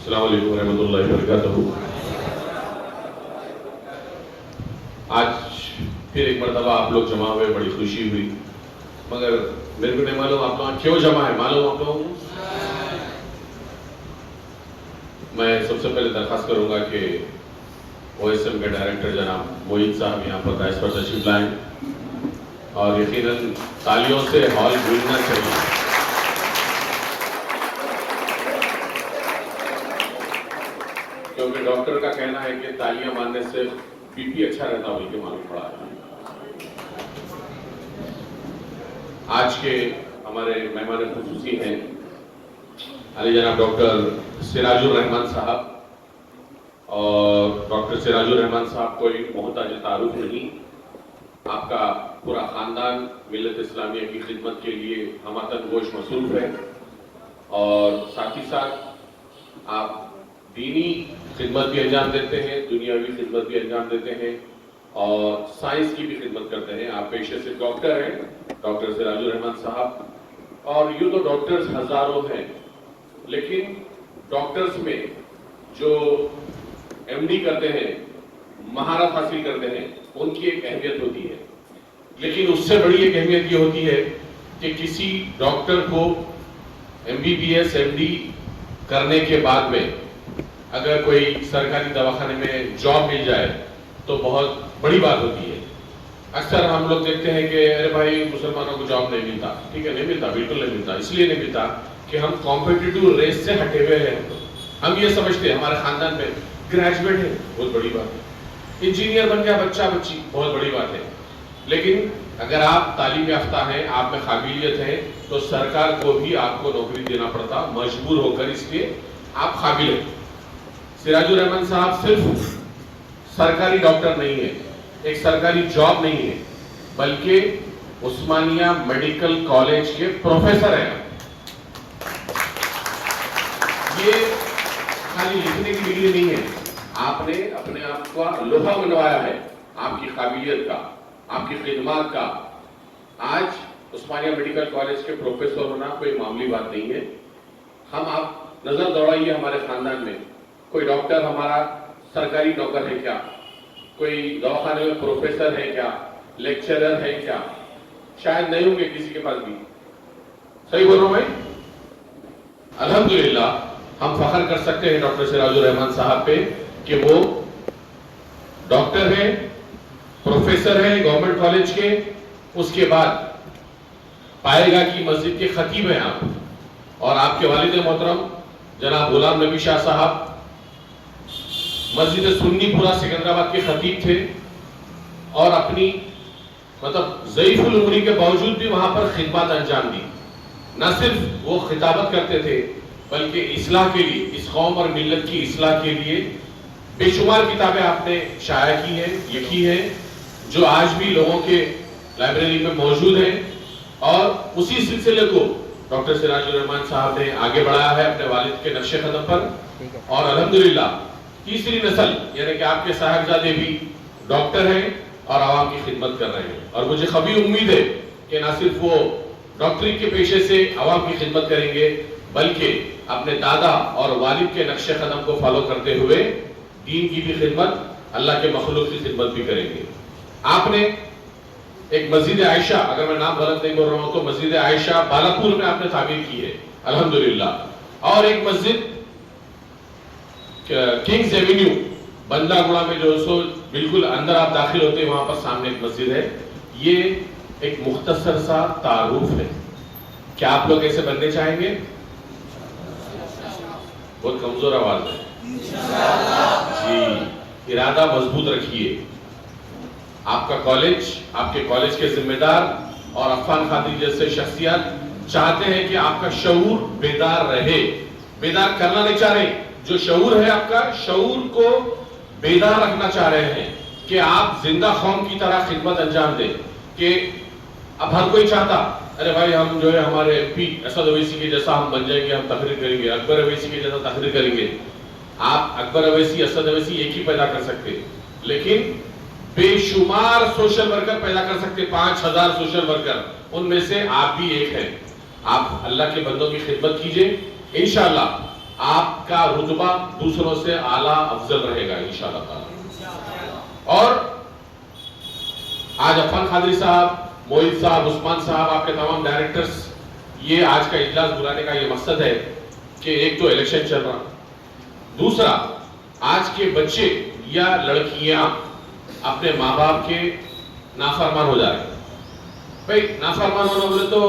السلام علیکم ورحمۃ اللہ وبرکاتہ۔ آج پھر ایک مرتبہ آپ لوگ جمع ہوئے، بڑی خوشی ہوئی، مگر میرے کو نہیں معلوم آپ لوگ کیوں جمع ہے، معلوم آپ لوگوں کو؟ میں سب سے پہلے درخواست کروں گا کہ او ایس ایم کے ڈائریکٹر جناب موہت صاحب یہاں پر دائس پر تشریف لائیں، اور یقیناً تالیوں سے ہال گونجنا چاہیے۔ کیونکہ ڈاکٹر کا کہنا ہے کہ تالیاں مارنے سے بی پی اچھا رہتا، بول کے معلوم پڑا ہے۔ آج کے ہمارے مہمان خصوصی ہیں علی جناب ڈاکٹر سراج الرحمان صاحب، اور ڈاکٹر سراج الرحمان صاحب کوئی محتاج تعارف نہیں، آپ کا پورا خاندان ملت اسلامیہ کی خدمت کے لیے ہماتن گوش مصروف ہے، اور ساتھ ہی ساتھ آپ دینی خدمت بھی انجام دیتے ہیں، دنیاوی خدمت بھی انجام دیتے ہیں، اور سائنس کی بھی خدمت کرتے ہیں۔ آپ پیشے سے ڈاکٹر ہیں ڈاکٹر سراج الرحمان صاحب، اور یوں تو ڈاکٹرز ہزاروں ہیں، لیکن ڈاکٹرز میں جو ایم ڈی کرتے ہیں، مہارت حاصل کرتے ہیں، ان کی ایک اہمیت ہوتی ہے، لیکن اس سے بڑی ایک اہمیت یہ ہوتی ہے کہ کسی ڈاکٹر کو M B B S M D کرنے کے بعد میں اگر کوئی سرکاری دواخانے میں جاب مل جائے تو بہت بڑی بات ہوتی ہے۔ اکثر ہم لوگ دیکھتے ہیں کہ ارے بھائی مسلمانوں کو جاب نہیں ملتا، ٹھیک ہے، نہیں ملتا، بالکل نہیں ملتا، اس لیے نہیں ملتا کہ ہم کمپیٹیٹو ریس سے ہٹے ہوئے ہیں۔ ہم یہ سمجھتے ہیں ہمارے خاندان میں گریجویٹ ہے، بہت بڑی بات ہے، انجینئر بن گیا بچہ بچی، بہت بڑی بات ہے، لیکن اگر آپ تعلیم یافتہ ہیں، آپ میں قابلیت ہے، تو سرکار کو بھی آپ کو نوکری دینا پڑتا مجبور ہو کر، اس لیے آپ قابل ہیں۔ سراج الرحمان صاحب صرف سرکاری ڈاکٹر نہیں ہے، ایک سرکاری جاب نہیں ہے، بلکہ عثمانیہ میڈیکل کالج کے پروفیسر ہیں۔ یہ خالی لکھنے کی ڈگری نہیں ہے، آپ نے اپنے آپ کا لوہا منوایا ہے، آپ کی قابلیت کا، آپ کی خدمات کا۔ آج عثمانیہ میڈیکل کالج کے پروفیسر ہونا کوئی معمولی بات نہیں ہے۔ ہم آپ نظر دوڑائیے ہمارے خاندان میں کوئی ڈاکٹر ہمارا سرکاری نوکر ہے کیا، کوئی دواخانے میں پروفیسر ہے کیا، لیکچرر ہے کیا؟ شاید نہیں ہوں گے کسی کے پاس بھی۔ صحیح بول رہا ہوں میں؟ الحمدللہ ہم فخر کر سکتے ہیں ڈاکٹر سراج الرحمان صاحب پہ کہ وہ ڈاکٹر ہیں، پروفیسر ہیں گورنمنٹ کالج کے، اس کے بعد پائے گا کی مسجد کے خطیب ہیں آپ، اور آپ کے والد محترم جناب غلام نبی شاہ صاحب مسجد سنی پورا سکندرآباد کے خطیب تھے، اور اپنی ضعیف العمری کے باوجود بھی وہاں پر خدمات انجام دی۔ نہ صرف وہ خطابت کرتے تھے بلکہ اصلاح کے لیے، اس قوم اور ملت کی اصلاح کے لیے بے شمار کتابیں آپ نے شائع کی ہیں، لکھی ہیں، جو آج بھی لوگوں کے لائبریری میں موجود ہیں، اور اسی سلسلے کو ڈاکٹر سراج الرحمان صاحب نے آگے بڑھایا ہے اپنے والد کے نقش قدم پر، اور الحمدللہ تیسری نسل یعنی کہ آپ کے صاحبزادے بھی ڈاکٹر ہیں اور عوام کی خدمت کر رہے ہیں، اور مجھے قوی امید ہے کہ نہ صرف وہ ڈاکٹری کے پیشے سے عوام کی خدمت کریں گے بلکہ اپنے دادا اور والد کے نقش قدم کو فالو کرتے ہوئے دین کی بھی خدمت، اللہ کے مخلوق کی خدمت بھی کریں گے۔ آپ نے ایک مسجد عائشہ، اگر میں نام غلط نہیں بول رہا ہوں تو مسجد عائشہ بالاپور میں آپ نے تعمیر کی ہے الحمدللہ، اور ایک مسجد کنگز ایونیو بندہ گڑا میں جو سو بالکل اندر آپ داخل ہوتے ہیں وہاں پر سامنے ایک مسجد ہے۔ یہ ایک مختصر سا تعارف ہے، کیا آپ لوگ ایسے بننے چاہیں گے؟ بہت کمزور آواز ہے جی، ارادہ مضبوط رکھیے۔ آپ کا کالج، آپ کے کالج کے ذمہ دار اور عفان خادری جیسے شخصیات چاہتے ہیں کہ آپ کا شعور بیدار رہے، بیدار کرنا نہیں چاہ رہے، جو شعور ہے آپ کا شعور کو بیدار رکھنا چاہ رہے ہیں کہ آپ زندہ قوم کی طرح خدمت انجام دیں۔ کہ اب ہر کوئی چاہتا ارے بھائی ہم جو ہے ہمارے ایم پی اسد اویسی کے جیسا ہم بن جائیں گے، ہم تقریر کریں گے، اکبر اویسی کے جیسا تقریر کریں گے۔ آپ اکبر اویسی، اسد اویسی ایک ہی پیدا کر سکتے، لیکن بے شمار سوشل ورکر پیدا کر سکتے، 5000 سوشل ورکر، ان میں سے آپ بھی ایک ہیں۔ آپ اللہ کے بندوں کی خدمت کیجئے، انشاءاللہ آپ کا رتبہ دوسروں سے اعلیٰ افضل رہے گا انشاءاللہ تعالی. اور آج عفان قادری صاحب، موہد صاحب، عثمان صاحب، آپ کے تمام ڈائریکٹرز، یہ آج کا اجلاس بلانے کا یہ مقصد ہے کہ ایک تو الیکشن چل رہا، دوسرا آج کے بچے یا لڑکیاں اپنے ماں باپ کے نافرمان ہو جا رہے ہیں. بھائی نافرمان ہونا بولے تو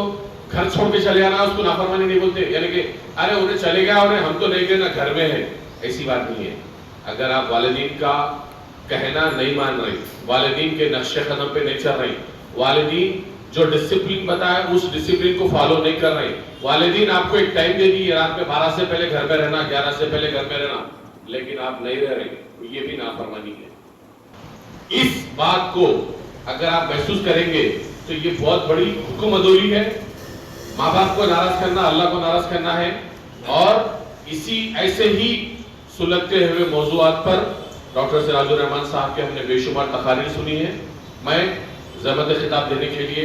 گھر چھوڑ کے چلے جانا، اس کو نافرمانی نہیں بولتے، یعنی کہ ارے انہیں چلے گیا انہیں ہم تو نہیں گئے نا گھر میں ہے، ایسی بات نہیں ہے. اگر آپ والدین کا کہنا نہیں مان رہی، والدین کے نقش قدم پہ نہیں چل رہی، والدین جو ڈسپلن بتایا اس ڈسپلن کو فالو نہیں کر رہے، والدین آپ کو ایک ٹائم دے دی رات میں 12 سے پہلے گھر میں رہنا، 11 سے پہلے گھر میں رہنا، لیکن آپ نہیں رہ رہے، یہ بھی نافرمانی ہے. اس بات کو اگر آپ محسوس کریں گے تو یہ بہت بڑی حکم عدولی ہے. ماں باپ کو ناراض کرنا اللہ کو ناراض کرنا ہے. اور اسی ایسے ہی سلگتے ہوئے موضوعات پر ڈاکٹر سراج الرحمان صاحب کے ہم نے بے شمار تقاریر سنی ہے. میں زحمت خطاب دینے کے لیے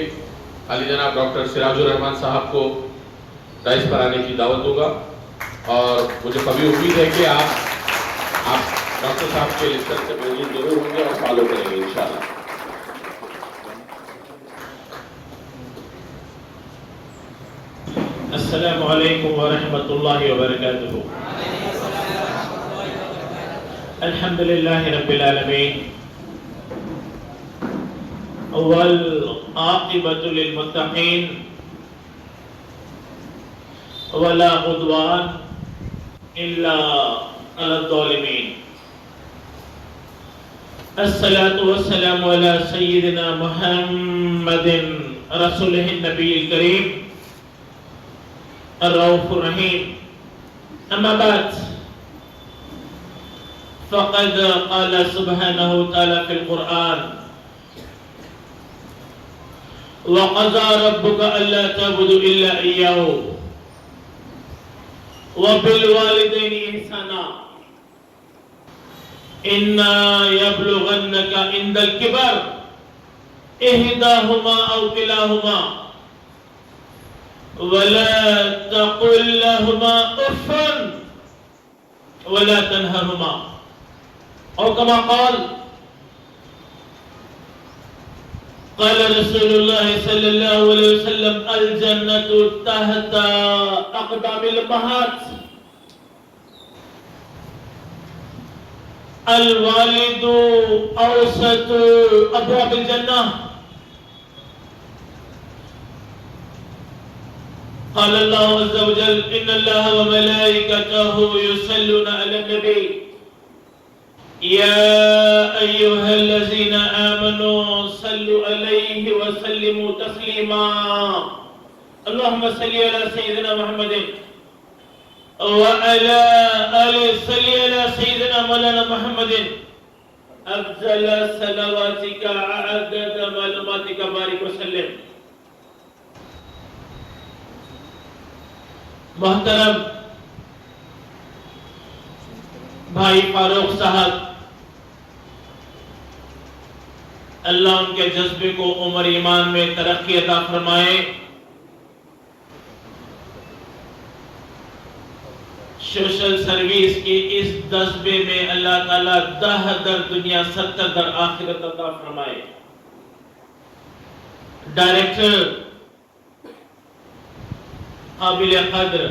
علی جناب ڈاکٹر سراج الرحمان صاحب کو دائز پر آنے کی دعوت دوں گا، اور مجھے کبھی امید ہے کہ آپ ڈاکٹر صاحب کے لیکچر سے موجود ضرور ہوں گے اور فالو کریں گے انشاءاللہ. السلام علیکم ورحمۃ اللہ وبرکاتہ. الحمدللہ رب العالمین والعاقبۃ للمتقین ولا عدوان الا علی الظالمین. الصلاة والسلام علی سیدنا محمد رسولہ النبی الکریم الرؤوف الرحیم. اما بعد فقد قال سبحانہ تعالی فی القرآن وَقَضَى رَبُّكَ أَلَّا تَعْبُدُوا إِلَّا إِيَّاهُ وَبِالْوَالِدَيْنِ إِحْسَانًا إِمَّا يَبْلُغَنَّ عِندَ الْكِبَرِ إِحْدَاهُمَا أَوْ كِلَاهُمَا وَلَا تَقُل لَّهُمَا أُفٍّ وَلَا تَنْهَرْهُمَا أو كما قال رسول الله صلى الله عليه وسلم الجنة تحت أقدام الأمهات. الوالد أوسط أبواب الجنة. قال الله عز وجل إن الله وملائكته يصلون على النبي يا أيها الذين آمنوا صلوا عليه وسلموا تسليما. اللهم صل على سيدنا محمد وعلى آله صل على سيدنا مولانا محمد أفضل صلواتك عدد معلوماتك بارك وسلم. محترم بھائی فاروق صاحب، اللہ ان کے جذبے کو عمر ایمان میں ترقی عطا فرمائے. سوشل سروس کی اس جذبے میں اللہ تعالیٰ 10 در دنیا 70 در آخرت عطا فرمائے. ڈائریکٹر قابل قدر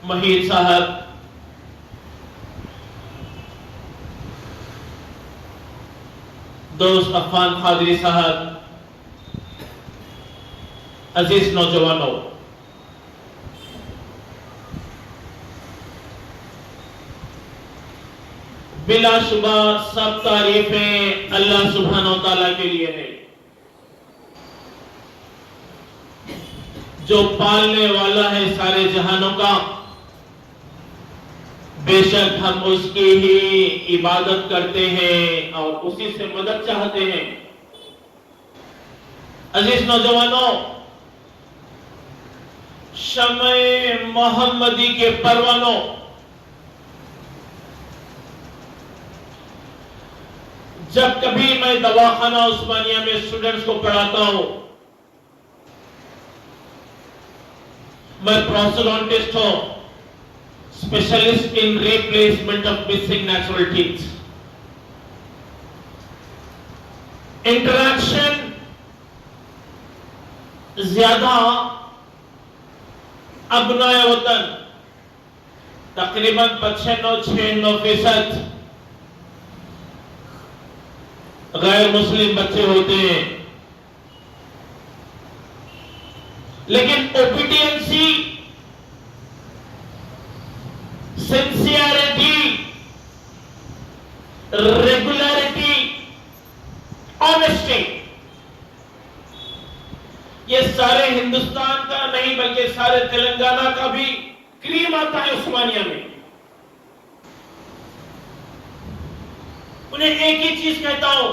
موہد صاحب، دوست عفان قادری صاحب، عزیز نوجوانوں، بلا شبہ سب تعریفیں اللہ سبحانہ و تعالیٰ کے لیے ہیں جو پالنے والا ہے سارے جہانوں کا. بے شک ہم اس کی ہی عبادت کرتے ہیں اور اسی سے مدد چاہتے ہیں. عزیز نوجوانوں، شمع محمدی کے پروانوں، جب کبھی میں دواخانہ عثمانیہ میں اسٹوڈنٹس کو پڑھاتا ہوں، میں پروسیڈونٹسٹ ہوں، specialist in replacement of missing natural teeth. Interaction زیادہ ابنائے وطن تقریباً 96% غیر مسلم بچے ہوتے ہیں، لیکن اوبیڈینسی، سنسیئرٹی، ریگولیرٹی، آنیسٹی، یہ سارے ہندوستان کا نہیں بلکہ سارے تلنگانہ کا بھی کریم آتا ہے عثمانیہ میں. انہیں ایک ہی چیز کہتا ہوں،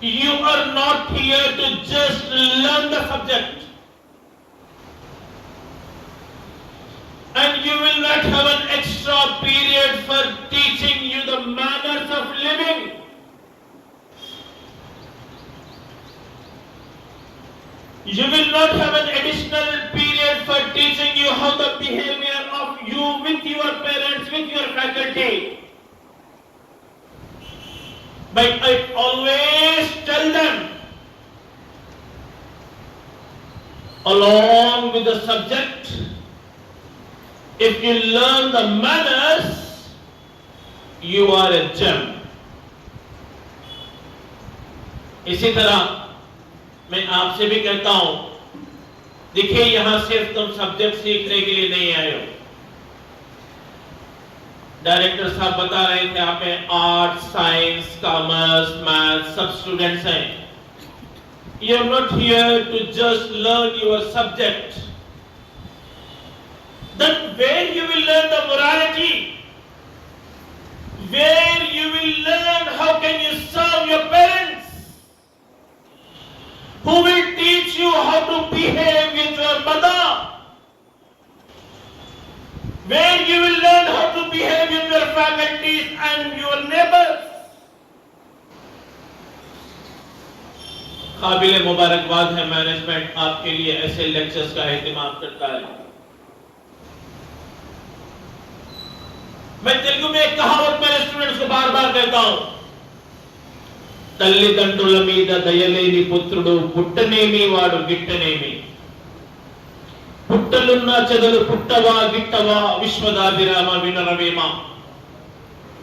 you are not here to just learn the subject and you will not have an extra period for teaching you the manners of living. You will not have an additional period for teaching you how the behavior of you with your parents, with your faculty. But I always tell them, along with the subject, if you learn the manners, you are a gem. اسی طرح میں آپ سے بھی کہتا ہوں، دیکھیں یہاں صرف تم سبجیکٹ سیکھنے کے لیے نہیں آئے ہو. ڈائریکٹر صاحب بتا رہے تھے آپ میں آرٹ، سائنس، کامرس، میتھ سب اسٹوڈنٹس ہیں. You are not here to just learn your subject. Then where you will learn the morality, where you will learn how can you serve your parents, who will teach you how to behave with your mother, where you will learn how to behave with your faculties and your neighbors. قابل مبارکباد ہے management آپ کے لیے ایسے lectures کا اہتمام کرتا ہے. میں تیلگو میں ایک کہاوت میرے اسٹوڈنٹس کو بار بار کہتا ہوں، తల్లిదండ్రుల మీద దయలేని పుత్రుడు పుట్టనేమి వాడు గిట్టనేమి, పుట్టలున్న చెదలు పుట్టవా గిట్టవా విశ్వదాభిరామ వినరవేమ.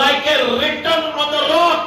like a written on the rock,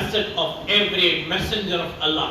asset of every messenger of Allah.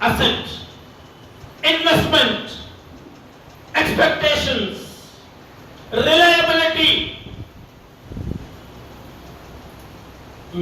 Asset, investment, expectations, reliability.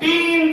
3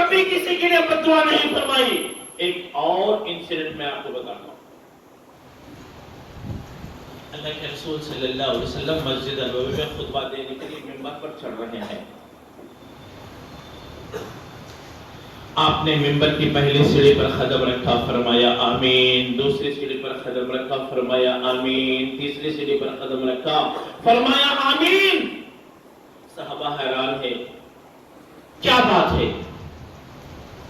کبھی کسی کے لیے بد دعا نہیں فرمائی. ایک اور انسیڈنٹ میں آپ کو بتاتا ہوں. اللہ کے رسول صلی اللہ علیہ وسلم مسجد نبوی میں خطبہ دینے کے لیے منبر پر چڑھ رہے ہیں. آپ نے منبر کی پہلی سیڑھی پر قدم رکھا، فرمایا آمین. دوسری سیڑھی پر قدم رکھا، فرمایا آمین. تیسری سیڑھی پر قدم رکھا، فرمایا آمین. صحابہ حیران ہے، کیا بات ہے؟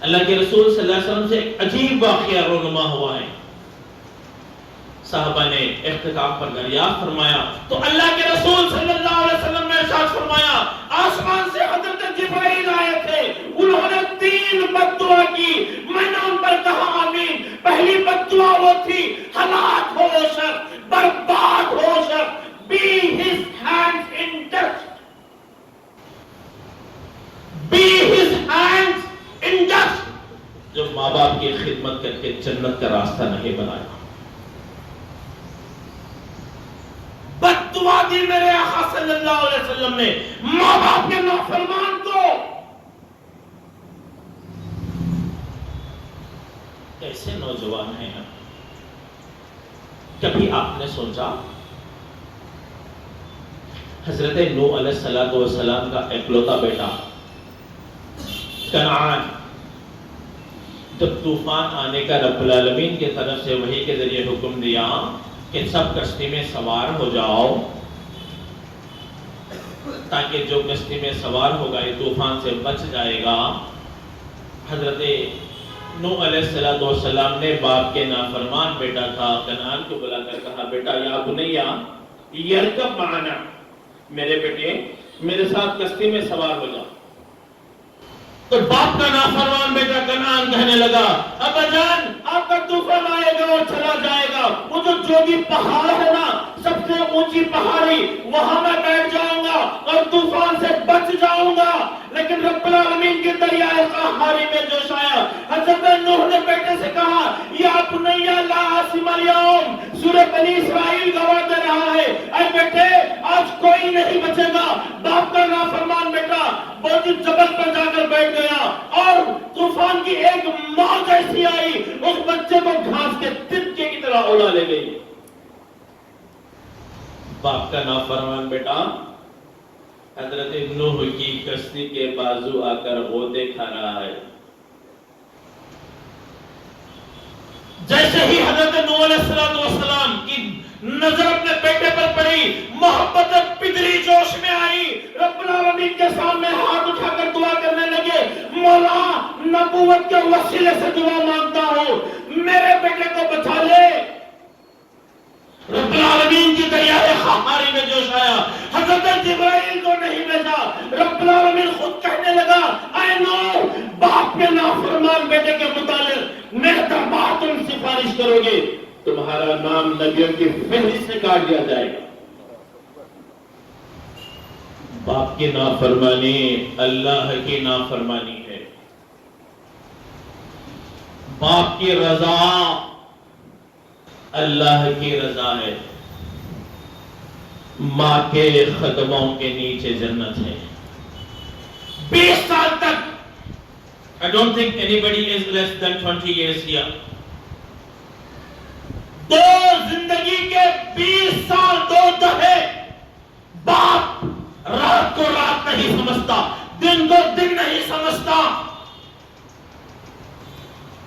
اللہ کے رسول صلی اللہ علیہ وسلم سے ایک عجیب واقعہ رونما ہوا ہے. صحابہ نے اختتام پر دریافت فرمایا تو اللہ کے رسول صلی اللہ علیہ وسلم نے ارشاد فرمایا، آسمان سے حضرت جبرائیل آئے تھے، انہوں نے 3 بد دعا کی، میں نے ان پر کہا آمین. پہلی بد دعا وہ تھی، ہلاک ہو شخص، برباد ہو شخص، be his hands in dust. Be his hands in dust. جو ماں باپ کی خدمت کر کے جنت کا راستہ نہیں بنایا. بد دعا دی میرے آقا صلی اللہ علیہ وسلم نے ماں باپ کے نافرمان کو. کیسے نوجوان ہیں ہم؟ کبھی آپ نے سوچا حضرت نوح علیہ السلام کا اکلوتا بیٹا کنعان، جب طوفان آنے کا رب العالمین کی طرف سے وحی کے ذریعے حکم دیا کہ سب کشتی میں سوار ہو جاؤ تاکہ جو کشتی میں سوار ہوگا یہ طوفان سے بچ جائے گا، حضرت نوح علیہ السلام نے باپ کے نافرمان بیٹا تھا کنعان کو بلا کر کہا، بیٹا یا بنیا یرکب معنا، میرے بیٹے میرے ساتھ کشتی میں سوار ہو جاؤ. تو باپ کا نافرمان بیٹا کنعان کہنے لگا، ابا جان آپ کا طوفان آئے گا اور چلا جائے گا، وہ جو جوگی پہاڑ ہے نا سب سے اونچی پہاڑی، وہاں میں بیٹھ جاؤں گا اور طوفان سے بچ جاؤں گا. لیکن رب العالمین کے دریائے قہاری میں جوش آیا. حضرت نوح نے بیٹے سے کہا، یا بنیا لا عاصم اليوم، سورہ بنی اسرائیل گواہ دے رہا ہے، اے بیٹے آج کوئی نہیں بچے گا. باپ کا نافرمان بیٹا وہ جبل پر جا کر بیٹھ گیا اور طوفان کی ایک موج ایسی آئی اس بچے کو گھاس کے تنکے کی طرح اڑا لے گئی. باپ کا نافرمان بیٹا حضرت نوح کی کشتی کے بازو آ کر غوطے کھا رہا ہے. جیسے ہی حضرت نوح علیہ السلام کی نظر اپنے بیٹے پر پڑی، محبت پدری جوش میں آئی، رب العالمین کے سامنے ہاتھ اٹھا کر دعا کرنے لگے، مولا نبوت کے وسیلے سے دعا مانگتا ہوں میرے بیٹے کو بچا لے. رب العالمین کی دریائے قہاری میں جوش آیا، حضرت جبرائیل کو نہیں بھیجا، رب العالمین خود کہنے لگا، اے نوح باپ کے نافرمان بیٹے کے متعلق میرے دربار تم سفارش کرو گے، تمہارا نام نبیوں کی فہرست سے کاٹ دیا جائے گا. باپ کی نافرمانی اللہ کی نافرمانی ہے. باپ کی رضا اللہ کی رضا ہے. ماں کے قدموں کے نیچے جنت ہے. 20 سال تک I don't think anybody is less than 20 years here. 2 زندگی کے 20 سال 2 دہے باپ رات کو رات نہیں سمجھتا، دن کو دن نہیں سمجھتا،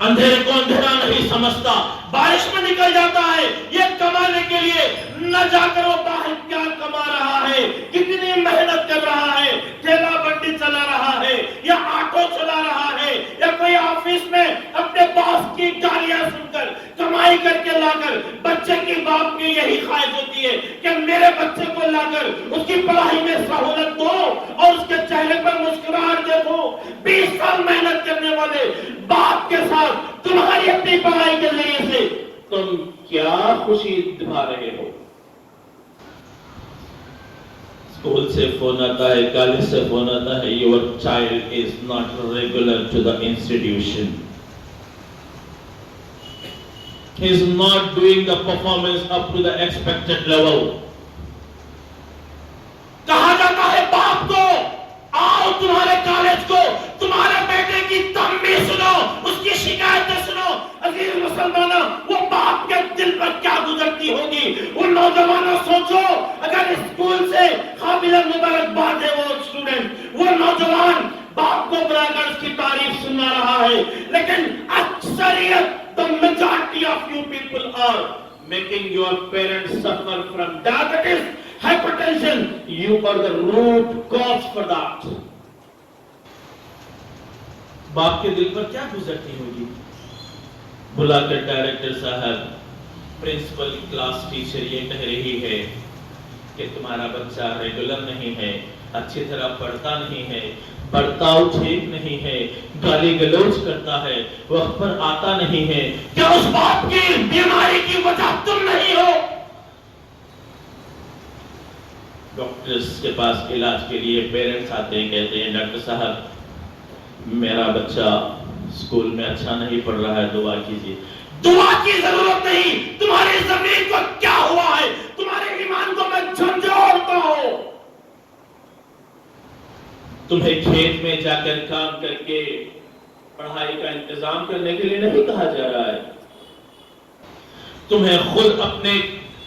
اندھیرے کو اندھیرا نہیں سمجھتا، بارش میں نکل جاتا ہے یہ کمانے کے لیے، نہ جا کر وہ باہر کیا کما رہا ہے، کتنی محنت کر رہا ہے، ٹھیلا بنڈی چلا رہا ہے یا آٹو چلا رہا ہے یا کوئی آفس میں اپنے باس کی گالیاں سن کر کمائی کر کے لا کر. بچے کی باپ کی یہی خواہش ہوتی ہے کہ میرے بچے کو لا کر اس کی پڑھائی میں سہولت دو اور اس کے چہرے پر مسکراہٹ دیکھو. 20 سال محنت کرنے والے باپ کے ساتھ تمہاری اپنی پڑھائی کے ذریعے سے تم کیا خوشی دکھا رہے ہو. اسکول سے فون آتا ہے، کالج سے فون آتا ہے، your child is not regular to the institution. He is not doing the performance up to the expected level. کہا جاتا ہے باپ کو، آؤ تمہارے کالج کو تمہارے بیٹے کی of you people are making your parents suffer from diabetes, hypertension. You are the root cause for that. باپ کے دل پر کیا گزرتی ہوگی؟ بلا کر ڈائریکٹر صاحب، پرنسپل کلاس ٹیچر یہ کہہ رہی ہے کہ تمہارا بچہ ریگولر نہیں ہے، اچھی طرح پڑھتا نہیں ہے، برتاؤ ٹھیک نہیں ہے، گالی گلوچ کرتا ہے، وقت پر آتا نہیں ہے. کیا اس باپ کی بیماری کی وجہ تم نہیں ہو؟ ڈاکٹرز کے پاس علاج کے لیے پیرنٹس آتے ہیں، کہتے ہیں ڈاکٹر صاحب میرا بچہ اسکول میں اچھا نہیں پڑھ رہا ہے، دعا کیجیے. دعا کی ضرورت نہیں. تمہاری زمین کو کیا ہوا ہے؟ تمہارے ایمان کو میں جھنجھوڑتا ہوں. تمہیں کھیت میں جا کر کام کر کے پڑھائی کا انتظام کرنے کے لیے نہیں کہا جا رہا ہے. تمہیں خود اپنے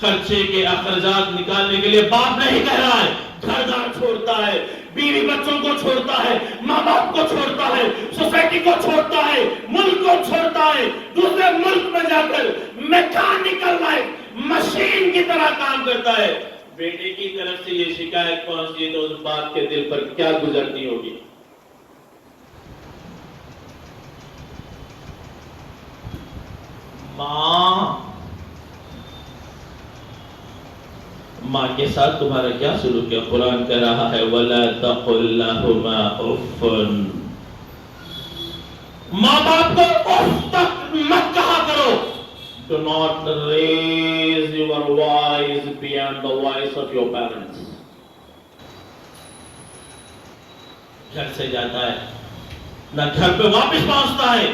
خرچے کے اخراجات نکالنے کے لیے باپ نہیں کہہ رہا ہے. گھر دار چھوڑتا ہے، بیوی بچوں کو چھوڑتا ہے، ماں باپ کو چھوڑتا ہے، سوسائٹی کو چھوڑتا ہے، ملک کو چھوڑتا ہے، دوسرے ملک میں جا کر میکینیکل لائف مشین کی طرح کام کرتا ہے. بیٹے کی طرف سے یہ شکایت پہنچی تو اس باپ کے دل پر کیا گزرتی ہوگی؟ ماں کے ساتھ تمہارا کیا سلوک ہے؟ قرآن کہہ رہا ہے وَلَا تَقُلْ لَهُمَا أُفٌّ. ماں باپ کو اف تک مت کہا کرو. Do not raise your voice beyond the voice of your parents. گھر سے جاتا ہے نہ گھر پہ واپس پہنچتا ہے.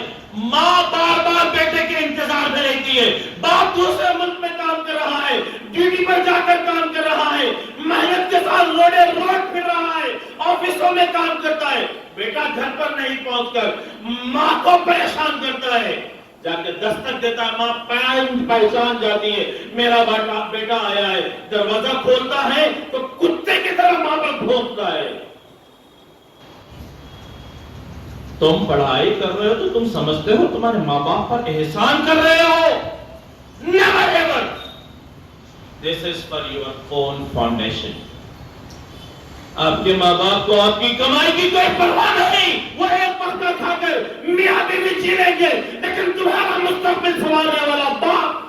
ماں بار بار بیٹے کے انتظار میں رہتی ہے. باپ دوسرے ملک میں کام کر رہا ہے، ڈیوٹی پر جا کر کام کر رہا ہے، محنت کے ساتھ روڈے روڈ پھر رہا ہے، آفسوں میں کام کرتا ہے. بیٹا گھر پر نہیں پہنچ کر ماں کو پریشان کرتا ہے. جا کے دستک دیتا ہے، ماں پہچان جاتی ہے میرا بیٹا آیا ہے. دروازہ کھولتا ہے تو کتے کی طرح ماں پر بھونکتا ہے. تم پڑھائی کر رہے ہو تو تم سمجھتے ہو تمہارے ماں باپ پر احسان کر رہے ہو. Never ever. This is for your own foundation. آپ کے ماں باپ کو آپ کی کمائی کی کوئی پرواہ نہیں. وہ ایک پکا کھا کر میاں بیوی جی لیں گے، لیکن تمہارا مستقبل سنوارنے والا باپ.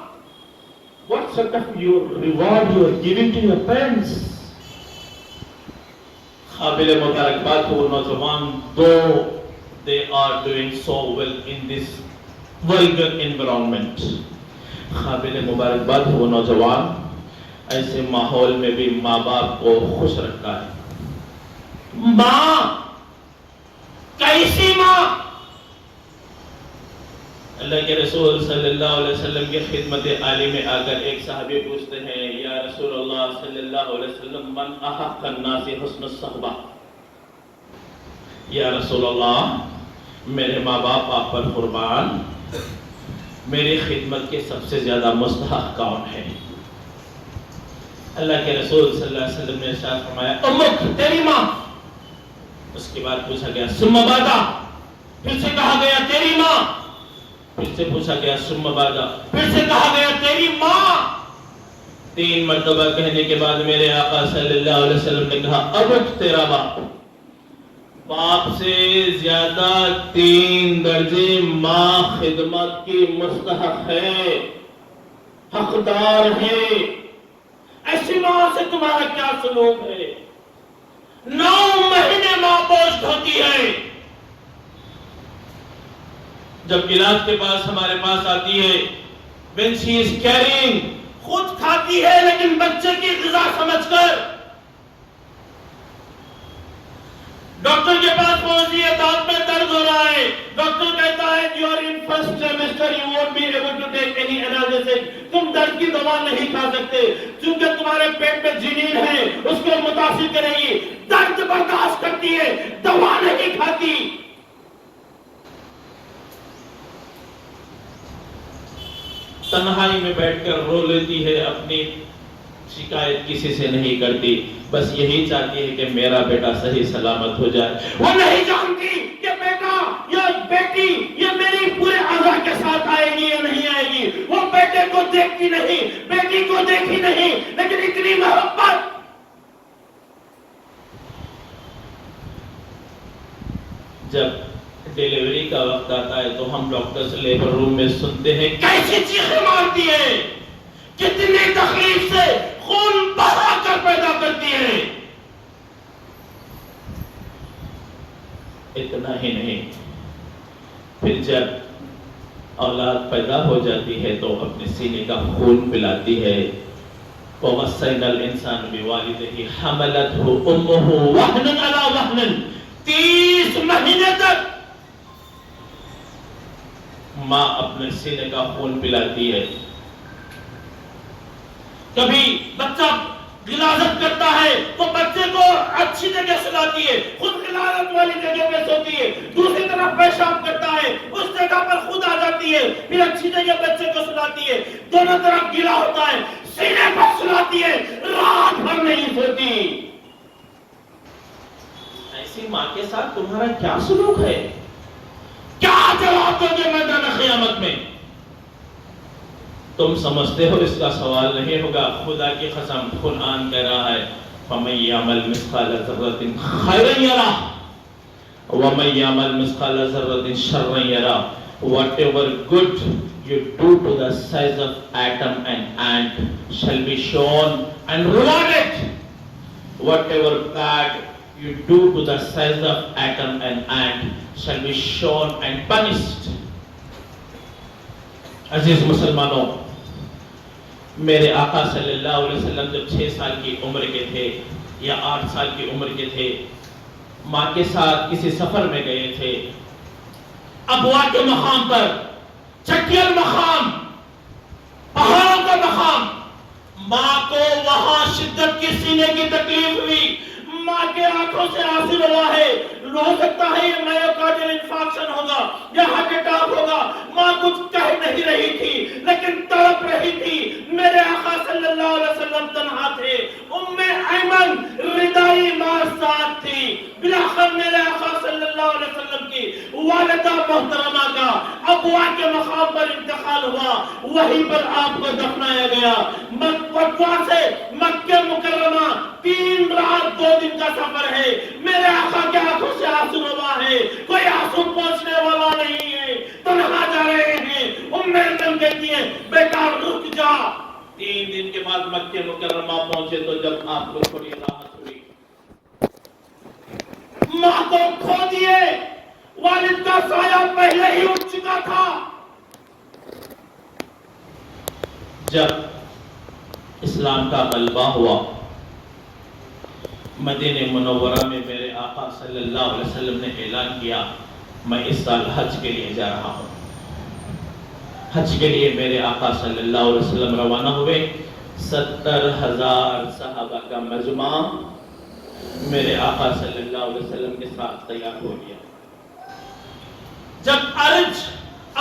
What sort of your reward you are giving to your parents? قابل مبارکباد ہو وہ نوجوان though they are doing so well in this vulgar environment. قابل مبارکباد ہو وہ نوجوان ایسے ماحول میں بھی ماں باپ کو خوش رکھتا ہے. ماں کیسی ماں؟ اللہ کے رسول صلی اللہ علیہ وسلم کی خدمت عالی میں آ کر ایک صحابی پوچھتے ہیں یا رسول اللہ صلی اللہ علیہ وسلم من احق الناس حسن الصحبہ. یا رسول اللہ میرے ماں باپ آپ پر قربان، میری خدمت کے سب سے زیادہ مستحق کون ہے؟ اللہ کے رسول صلی اللہ علیہ وسلم نے ارشاد فرمایا امک تیری ماں. اس کے بعد پوچھا گیا ثم ماذا؟ پھر سے کہا گیا تیری ماں. پھر سے پوچھا گیا ثم ماذا؟ پھر سے کہا گیا تیری ماں. 3 مرتبہ کہنے کے بعد میرے آقا صلی اللہ علیہ وسلم نے کہا ابک تیرا باپ. باپ سے زیادہ 3 درجے ماں خدمت کی مستحق ہے، حقدار ہے. ایسی ماں سے تمہارا کیا سلوک ہے؟ 9 مہینے ماں بوجھ ڈھوتی ہے. جب علاج کے پاس ہمارے پاس آتی ہے when she is carrying، خود کھاتی ہے لیکن بچے کی غذا سمجھ کر. ڈاکٹر کے پاس پہنچی ہے، دانت میں درد ہو رہا ہے. ڈاکٹر کہتا ہے you are in first trimester, you won't be able to take any analgesic. تم درد کی دوا نہیں کھا سکتے کیونکہ تمہارے پیٹ میں جنین ہے، اس کو متاثر کرے گی. درد برداشت کرتی ہے، دوا نہیں کھاتی. تنہائی میں بیٹھ کر رو لیتی ہے، اپنی شکایت کسی سے نہیں کرتی، بس یہی چاہتی ہے کہ میرا بیٹا صحیح سلامت ہو جائے. وہ نہیں جانتی کہ بیٹا یا بیٹی یہ میری پورے اعضاء کے ساتھ آئے گی یا نہیں آئے گی. وہ دیکھتی نہیں, بیٹی کو دیکھی نہیں, لیکن اتنی محبت. جب ڈیلیوری کا وقت آتا ہے تو ہم ڈاکٹر سے لیبر روم میں سنتے ہیں کیسی چیخیں مارتی ہے, کتنی تکلیف سے خون بہا کر پیدا کرتی ہے. اتنا ہی نہیں, پھر جب اولاد پیدا ہو جاتی ہے تو اپنے سینے کا خون پلاتی ہے. وَوَصَّيْنَا الْإِنسَانَ بِوَالِدَيْهِ حَمَلَتْهُ أُمُّهُ وَهْنًا عَلَى وَهْنٍ. 30 مہینے تک ماں اپنے سینے کا خون پلاتی ہے. کبھی بچہ غلاظت کرتا ہے تو بچے کو اچھی جگہ سلاتی ہے, خود غلاظت والی جگہ پہ سوتی ہے. دوسری طرف پیشاب کرتا ہے, اس جگہ پر خود آ جاتی ہے, پھر اچھی جگہ بچے کو سلاتی ہے. دونوں طرف گیلا ہوتا ہے, سینے پر سلاتی ہے, رات بھر نہیں سوتی. ایسی ماں کے ساتھ تمہارا کیا سلوک ہے؟ کیا جواب دو گے میدان قیامت میں؟ تم سمجھتے ہو اس کا سوال نہیں ہوگا. خدا کی قسم قرآن کہہ رہا ہے فَمَن يَعْمَلْ مِثْقَالَ ذَرَّةٍ خَيْرًا يَرَهُ وَمَن يَعْمَلْ مِثْقَالَ ذَرَّةٍ شَرًّا يَرَهُ. Whatever good you do to the size of atom and ant shall be shown and rewarded. Whatever bad you do to the size of atom and ant shall be shown and punished. عزیز مسلمانوں, میرے آقا صلی اللہ علیہ وسلم جب 6 سال کی عمر کے تھے یا 8 سال کی عمر کے تھے, ماں کے ساتھ کسی سفر میں گئے تھے. ابوا کے مقام پر, چٹیل مقام, پہاڑوں کا مقام, ماں کو وہاں شدت کی سینے کی تکلیف ہوئی. ماں کے آنکھوں سے آنسو روا ہے. ہو سکتا ہے یہ مایوکارڈل انفارکشن ہوگا یا ہارٹ اٹیک ہوگا. ماں کچھ کہہ نہیں رہی تھی لیکن تڑپ رہی تھی. میرے آقا صلی اللہ علیہ وسلم تنہا تھے, ام ایمن ردائی ماں ساتھ تھی. بلاخر میرے آقا صلی اللہ علیہ وسلم کی والدہ محترمہ کا ابوا کے مقام پر انتقال ہوا, وہیں پر آپ کو دفنایا گیا. ابوا سے مکہ مکرمہ 3 رات 2 دن کا سفر ہے. میرے آقا کے آنکھوں سے آنسو روا ہے, کوئی آنسو پہنچنے والا نہیں ہے, تنہا جا رہے ہیں. ام ایمن کہتی ہیں بیٹا رک جا. 3 دن کے بعد مکہ مکرمہ پہنچے تو جب آپ کو تھوڑی راحت ہوئی, ماں کو کھو دیے, والد کا سایہ پہلے ہی اٹھ چکا تھا. جب اسلام کا غلبہ ہوا, مدینہ منورہ میں میرے آقا صلی اللہ علیہ وسلم نے اعلان کیا میں اس سال حج کے لیے جا رہا ہوں. حج کے لیے میرے آقا صلی اللہ علیہ وسلم روانہ ہوئے. 70,000 صحابہ کا مجمع میرے آقا صلی اللہ علیہ وسلم کے ساتھ تیار ہو گیا. جب عرج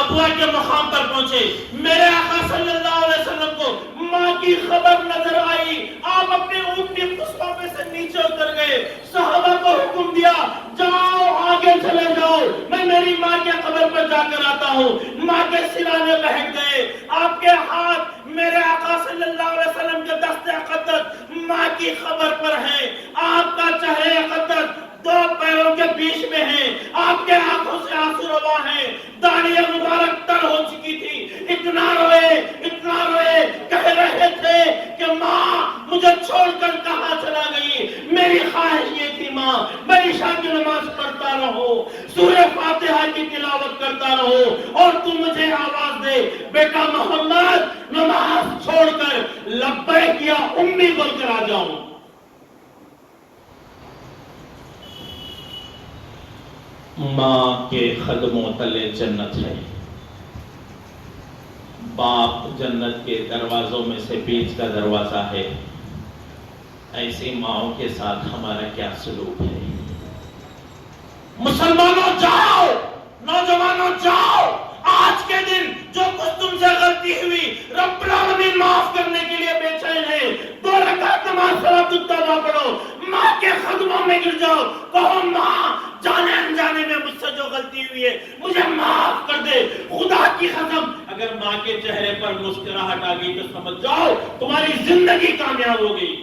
ابوا کے مقام پر پہنچے, میرے آقا صلی اللہ علیہ وسلم کو ماں کی خبر نظر آئی. آپ اپنے اونٹ کی پشتوں سے نیچے اتر گئے, صحابہ کو حکم دیا جاؤ آگے چلے جاؤ, میں میری ماں کے قبر پر جا کر آتا ہوں. ماں کے سرانے بہک گئے, آپ کے ہاتھ میرے آقا صلی اللہ علیہ وسلم کے دست اقدس ماں کی خبر پر ہیں. آپ کا چہرے اقدس 2 پیروں کے بیچ میں ہیں, آپ کے آنکھوں سے آنسو روا ہیں, داڑھی مبارک تر ہو چکی تھی. اتنا روئے کہہ رہے تھے کہ ماں مجھے چھوڑ کر کہاں چلا گئی. میری خواہش یہ تھی ماں میں عشاء کی نماز پڑھتا رہو, سورہ فاتحہ کی تلاوت کرتا رہو, اور تم مجھے آواز دے بیٹا محمد نماز چھوڑ کر لبیک یا امی بول کر آ جاؤں. ماں کے قدموں تلے جنت ہے. باپ جنت کے دروازوں میں سے بیچ کا دروازہ ہے. ایسی ماؤں کے ساتھ ہمارا کیا سلوک ہے؟ مسلمانوں جاؤ, نوجوانوں جاؤ, آج کے دن جو کچھ تم سے غلطی ہوئی رب العالمین معاف کرنے کے لیے بے چین ہے. 2 رکعت نماز صلاۃ التوبہ پڑھو, ماں کے قدموں میں گر جاؤ, کہو ماں جانے انجانے میں مجھ سے جو غلطی ہوئی ہے مجھے معاف کر دے. خدا کی قسم اگر ماں کے چہرے پر مسکراہٹ آ گئی تو سمجھ جاؤ تمہاری زندگی کامیاب ہو گئی.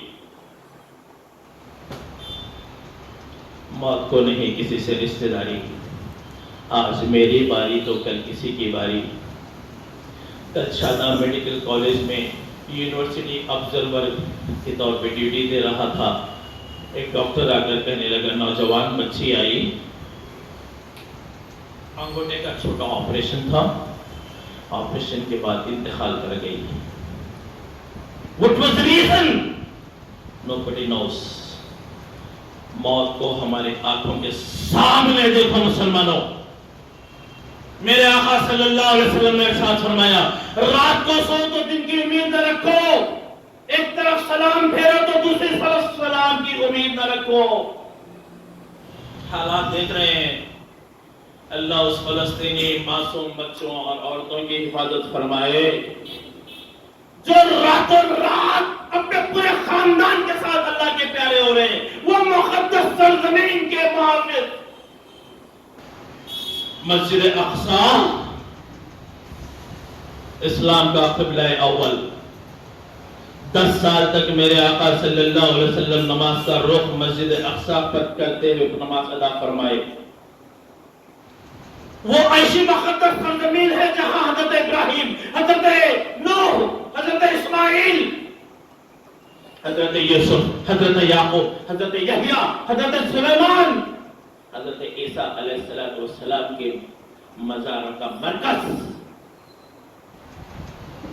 موت کو نہیں کسی سے رشتہ داری، آج میری باری تو کل کسی کی باری. کل شادہ میڈیکل کالج میں یونیورسٹی آبزرور کے طور پہ ڈیوٹی دے رہا تھا. ایک ڈاکٹر آ کر کہنے لگا نوجوان بچی آئی، انگوٹھے کا چھوٹا آپریشن تھا، آپریشن کے بعد انتقال کر گئی. What was the reason? Nobody knows. موت کو ہمارے آنکھوں کے سامنے دیکھو مسلمانوں. میرے آقا صلی اللہ علیہ وسلم نے ارشاد فرمایا رات کو سو تو دن کی امید نہ رکھو، ایک طرف سلام پھیرو تو دوسری طرف سلام کی امید نہ رکھو. حالات دیکھ رہے ہیں، اللہ اس فلسطینی معصوم بچوں اور عورتوں کی حفاظت فرمائے جو راتوں رات اپنے پورے خاندان کے ساتھ اللہ کے پیارے ہو رہے ہیں. وہ مقدس سرزمین کے محافظ مسجد اقصی اسلام کا قبلہ اول. 10 سال تک میرے آقا صلی اللہ علیہ وسلم نماز کا رخ مسجد اقصی پر کرتے ہوئے نماز ادا فرمائے. وہ ایسی مقدس سرزمین ہے جہاں حضرت ابراہیم، حضرت نوح، حضرت اسماعیل، حضرت یوسف، حضرت یعقوب، حضرت یحییٰ، حضرت سلیمان، حضرت عیسیٰ علیہ السلام کے مزاروں کا مرکز.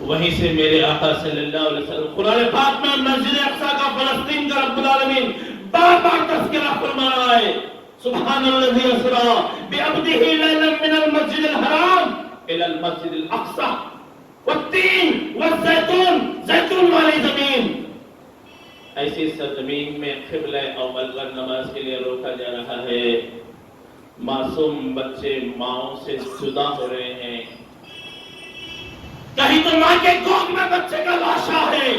وہیں سے میرے آقا صلی اللہ علیہ وسلم قرآن پاک میں مسجد اقصی کا، فلسطین کا رب العالمین بار بار تذکرہ فرما رہا ہے. سبحان الذی اسری بعبدہ لیلا من المسجد الحرام الی المسجد الاقصی والتین والزیتون، زیتون والی زمین. ایسی سرزمین میں قبلہ اول پر نماز کے لیے روکا جا رہا ہے. معصوم بچے ماؤں سے جدا ہو رہے ہیں. کہیں تو ماں کے گود میں بچے کا لاشا ہے.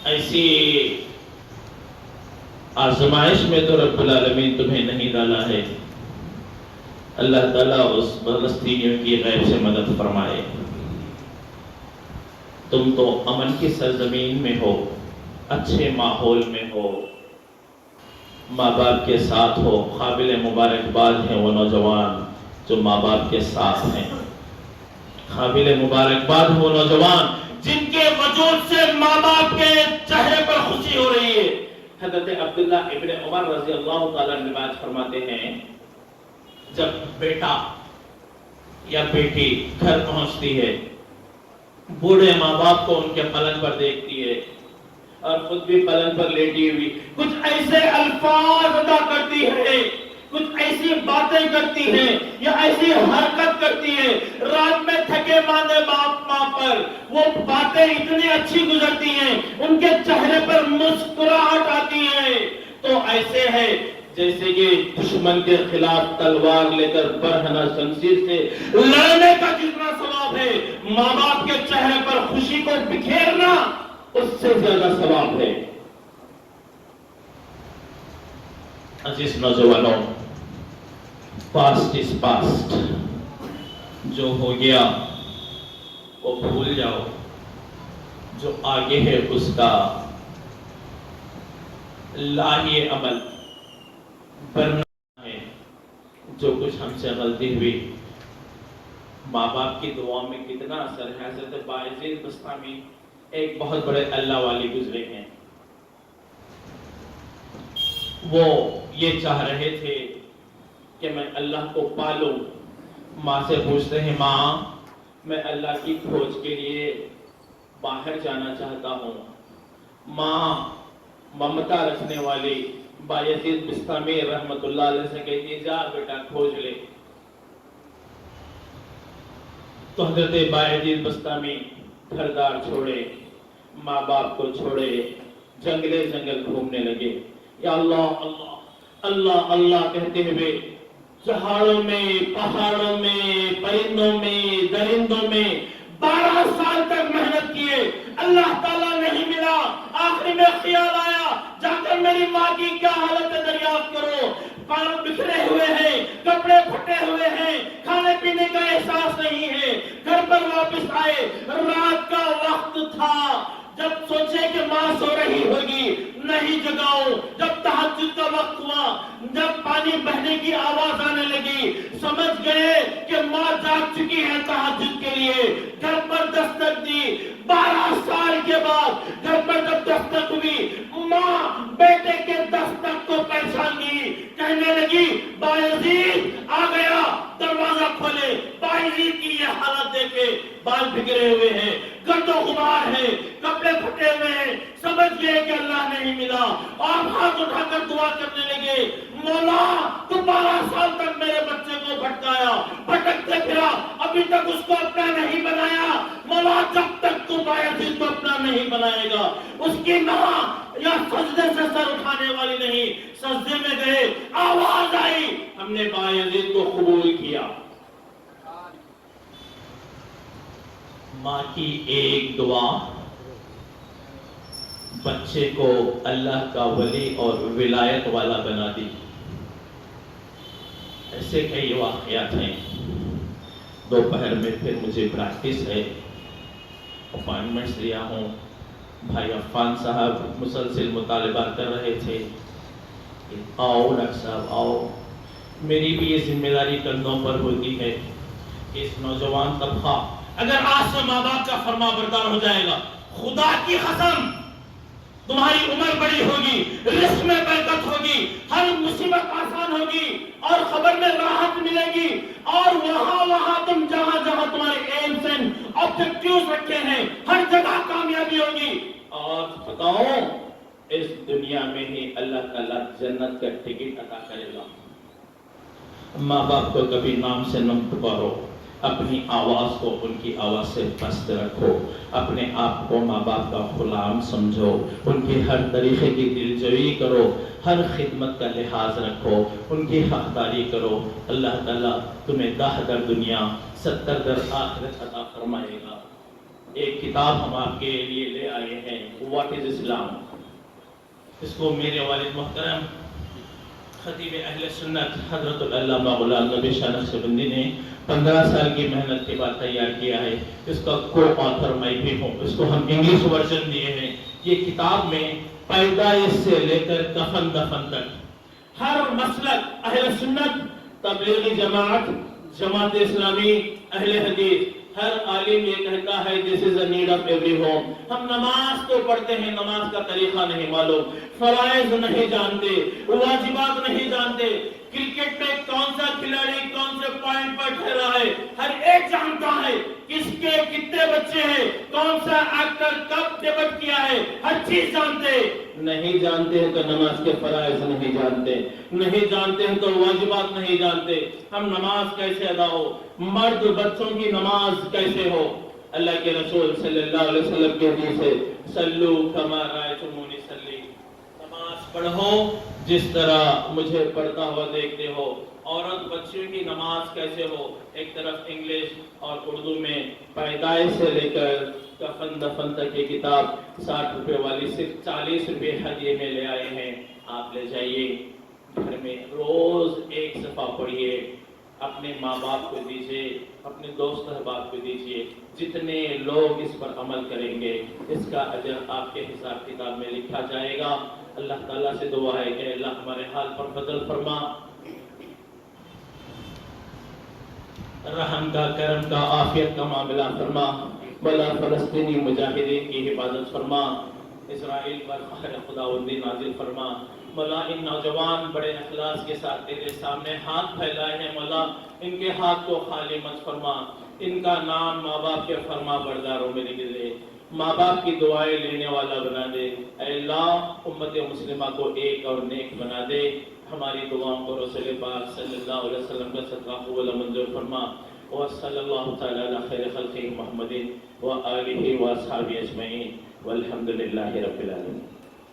ایسی آزمائش میں تو رب العالمین تمہیں نہیں ڈالا ہے. اللہ تعالیٰ اس فلسطینیوں کی غیب سے مدد فرمائے. تم تو امن کی سرزمین میں ہو، اچھے ماحول میں ہو، ماں باپ کے ساتھ ہو. قابل مبارکباد ہیں وہ نوجوان جو ماں باپ کے ساتھ ہیں. قابل مبارکباد ہیں وہ نوجوان جن کے وجود سے ماں باپ کے چہرے پر خوشی ہو رہی ہے. حضرت عبداللہ ابن عمر رضی اللہ تعالیٰ عنہ روایت فرماتے ہیں جب بیٹا یا بیٹی گھر پہنچتی ہے، بوڑھے ماں باپ کو ان کے پلنگ پر دیکھتی ہے اور خود بھی پلنگ پر لیٹی ہوئی کچھ ایسے الفاظ ادا کرتی ہے، کچھ ایسی باتیں کرتی ہے یا ایسی حرکت کرتی ہے، رات میں تھکے ماندے باپ ماں پر وہ باتیں اتنی اچھی گزرتی ہیں، ان کے چہرے پر مسکراہٹ آتی ہے تو ایسے ہے جیسے کہ دشمن کے خلاف تلوار لے کر برہنہ شمشیر سے لڑنے کا جتنا ثواب ہے، ماں باپ کے چہرے پر خوشی کو بکھیرنا اس سے زیادہ ثواب ہے. عزیز نوجوانوں، پاسٹ از پاسٹ. جو ہو گیا وہ بھول جاؤ، جو آگے ہے اس کا لاہی عمل کرنا ہے. جو کچھ ہم سے غلطی ہوئی، ماں باپ کی دعا میں کتنا اثر ہے. حضرت بایزید بستامی ایک بہت بڑے اللہ والی گزرے ہیں. وہ یہ چاہ رہے تھے کہ میں اللہ کو پالوں. ماں سے پوچھتے ہیں ماں میں اللہ کی کھوج کے لیے باہر جانا چاہتا ہوں. ماں ممتا رکھنے والی بایزید بستامی رحمت اللہ علیہ سے کہتی جا بیٹا کھوج لے. تو حضرت بایزید بستامی گھر دار چھوڑے، ماں باپ کو چھوڑے، جنگلے جنگل گھومنے لگے. یا اللہ اللہ اللہ اللہ کہتے ہوئے پہاڑوں میں، پہاڑوں میں، پرندوں میں، درندوں میں 12 سال تک محنت کیے. اللہ تعالیٰ نہیں ملا. آخری میں خیال آیا جا کر میری ماں کی کیا حالت ہے دریافت کرو. پاؤں بکھرے ہوئے ہیں، کپڑے پھٹے ہوئے ہیں، کھانے پینے کا احساس کر واپس آئے. رات کا وقت تھا, جب سوچے کہ ماں سو رہی ہوگی, نہیں جگاؤ. جب تہجد کا وقت ہوا, جب پانی بہنے کی آواز آنے لگی, سمجھ گئے کہ ماں جاگ چکی ہے تہجد کے لیے. گھر پر دستک دی. 12 سال کے بعد گھر پر جب دستک ہوئی, ماں بیٹے کے دستک کو پہچان گئی. کہنے لگی بایزید آ گیا, دروازہ کھولے. بایزید کی یہ حالت دیکھے, بال بکھرے ہوئے ہیں, گرد و غبار ہے, کپڑے پھٹے ہوئے ہیں. سمجھ گئے کہ اللہ نہیں ملا, اور ہاتھ اٹھا کر دعا کرنے لگے, مولا تو 12 سال تک میرے بچے کو بھٹکایا, بھٹکتے پھرا, ابھی تک اس کو اپنا نہیں بنایا. مولا جب تک تو بایزید کو اپنا نہیں بنائے گا. اس کی ماں یا سجدے سے سر اٹھانے والی نہیں, سجدے میں گئے, آواز آئی, ہم نے بایزید کو قبول کیا. ماں کی ایک دعا بچے کو اللہ کا ولی اور ولایت والا بنا دی. ایسے کئی واقعات ہیں. دوپہر میں پھر مجھے پریکٹس ہے, اپائنٹمنٹس لیا ہوں. بھائی عفان صاحب مسلسل مطالبات کر رہے تھے کہ آؤ ڈاکٹر صاحب آؤ. میری بھی یہ ذمہ داری کندھوں پر ہوتی ہے کہ اس نوجوان طبقہ اگر آج سے ماں باپ کا فرما بردار ہو جائے گا, خدا کی قسم تمہاری عمر بڑی ہوگی, رزق میں برکت ہوگی, ہر مصیبت آسان ہوگی, اور خبر میں راحت ملے گی, اور وہاں تم جہاں تمہارے ایمز اینڈ آبجیکٹیوز رکھے ہیں ہر جگہ کامیابی ہوگی. اور بتاؤ اس دنیا میں ہی اللہ تعالیٰ جنت کا ٹکٹ عطا کرے گا. ماں باپ کو کبھی نام سے نہ پکارو, اپنی آواز کو ان کی آواز سے پست رکھو, اپنے آپ کو ماں باپ کا غلام سمجھو, ان کی ہر طریقے کی دلجوئی کرو, ہر خدمت کا لحاظ رکھو, ان کی حقداری کرو. اللہ تعالیٰ تمہیں 10 در دنیا 70 در آخرت عطا فرمائے گا. ایک کتاب ہم آپ کے لیے لے آئے ہیں, واٹ از اسلام. اس کو میرے والد محترم خطیب اہل سنت حضرت العلامہ غلام نبی شاہ نقشبندی نے 15 سال کی محنت کے بعد تیار کیا ہے. اس کا کو آتھر میں بھی ہوں. اس کو ہم انگلش ورژن دیے ہیں. یہ کتاب میں پیدائش سے لے کر کفن دفن تک ہر مسلک اہل سنت, تبلیغی جماعت, جماعت اسلامی, اہل حدیث, ہر عالم یہ کہتا ہے this is a need of every home. ہم نماز تو پڑھتے ہیں, نماز کا طریقہ نہیں معلوم, فرائض نہیں جانتے, واجبات نہیں جانتے, کرکٹ میں کون سا کھلاڑی کون سے پوائنٹ پر ٹھہرا ہے ہر ایک جانتا ہے, کس کے کتنے بچے ہیں, کون سا ایکٹر کب ڈیبٹ کیا ہے, ہر چیز جانتے. نہیں جانتے ہیں تو نماز کے فرائض نہیں جانتے, نہیں جانتے ہیں تو واجبات نہیں جانتے. ہم نماز کیسے ادا ہو, مرد بچوں کی نماز کیسے ہو. اللہ کے رسول صلی اللہ علیہ وسلم کے حدیث ہے, سلو کما رأیتمونی صلی, نماز پڑھو جس طرح مجھے پڑھتا ہوا دیکھتے ہو. عورت بچیوں کی نماز کیسے ہو, ایک طرف انگلش اور اردو میں پیدائش سے لے کر کفن دفن تک یہ کتاب 60 روپے والی صرف 40 روپے ہدیے میں لے آئے ہیں. آپ لے جائیے, گھر میں روز ایک صفحہ پڑھیے, اپنے ماں باپ کو دیجیے, اپنے دوست احباب کو دیجیے. جتنے لوگ اس پر عمل کریں گے اس کا اجر آپ کے حساب کتاب میں لکھا جائے گا. اللہ تعالیٰ سے دعا ہے کہ اللہ ہمارے حال پر فضل فرما, رحم کا, کرم کا, عافیت کا معاملہ فرما. بلا فلسطینی مجاہدین کی حفاظت فرما, اسرائیل پر قہر خداوندی نازل فرما. مولا ان نوجوان بڑے اخلاص کے ساتھ تیرے سامنے ہاتھ پھیلائے ہیں, مولا ان کے ہاتھ کو خالی مت فرما. ان کا نام ماں باپ کے فرما برداروں میں لکھ دے, ماں باپ کی دعائیں لینے والا بنا دے. اے اللہ امت مسلمہ کو ایک اور نیک بنا دے. ہماری دعاؤں کو رسول پاک صلی اللہ علیہ وسلم کا صدقہ قبول منظور فرما. وصلی اللہ تعالی علی خیر خلقہ محمد وآلہ واصحابہ اجمعین والحمد للہ رب العالمین.